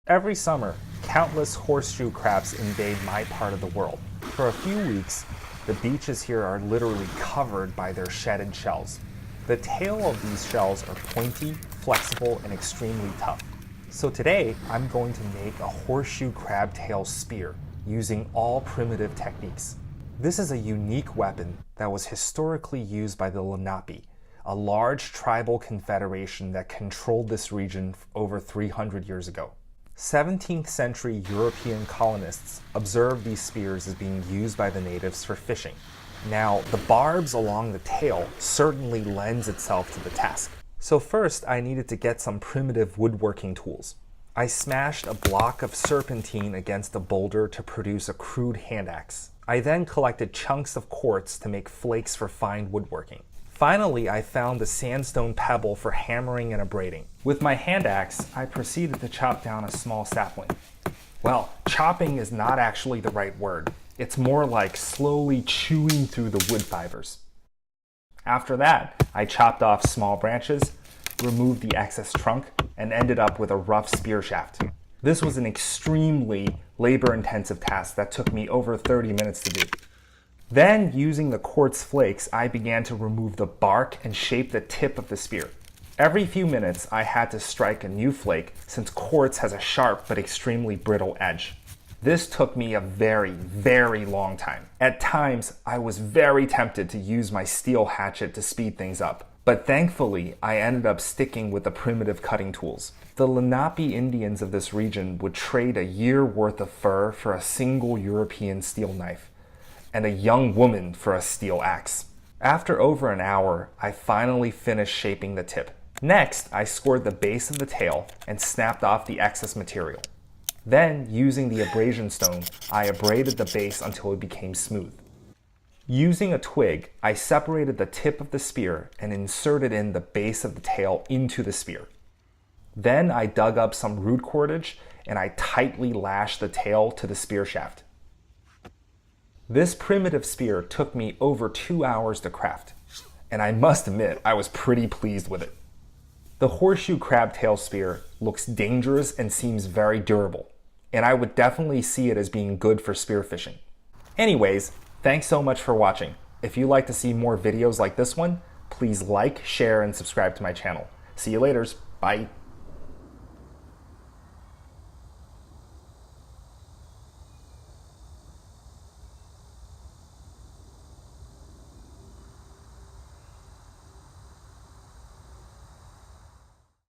Every summer, countless horseshoe crabs invade my part of the world. For a few weeks, the beaches here are literally covered by their shedded shells. The tail of these shells are pointy, flexible, and extremely tough. So today, I'm going to make a horseshoe crab tail spear using all primitive techniques. This is a unique weapon that was historically used by the Lenape, a large tribal confederation that controlled this region over 300 years ago. 17th century European colonists observed these spears as being used by the natives for fishing. Now, the barbs along the tail certainly lends itself to the task. So first, I needed to get some primitive woodworking tools. I smashed a block of serpentine against a boulder to produce a crude handaxe. I then collected chunks of quartz to make flakes for fine woodworking. Finally, I found the sandstone pebble for hammering and abraiding. With my handaxe, I proceeded to chop down a small sapling. Well, chopping is not actually the right word. It's more like slowly chewing through the wood fibers. After that, I chopped off small branches, removed the excess trunk, and ended up with a rough spear shaft. This was an extremely labor-intensive task that took me over 30 minutes to do. Then, using the quartz flakes, I began to remove the bark and shape the tip of the spear. Every few minutes, I had to strike a new flake since quartz has a sharp but extremely brittle edge. This took me a very, very long time. At times, I was very tempted to use my steel hatchet to speed things up, but thankfully, I ended up sticking with the primitive cutting tools. The Lenape Indians of this region would trade a year worth of fur for a single European steel knife, and a young woman for a steel axe. After over an hour, I finally finished shaping the tip. Next, I scored the base of the tail and snapped off the excess material. Then, using the abrasion stone, I abraded the base until it became smooth. Using a twig, I separated the tip of the spear and inserted in the base of the tail into the spear. Then I dug up some root cordage and I tightly lashed the tail to the spear shaft. This primitive spear took me over 2 hours to craft, and I must admit I was pretty pleased with it. The horseshoe crab tail spear looks dangerous and seems very durable, and I would definitely see it as being good for spearfishing. Anyways, thanks so much for watching. If you'd like to see more videos like this one, please like, share, and subscribe to my channel. See you later. Bye.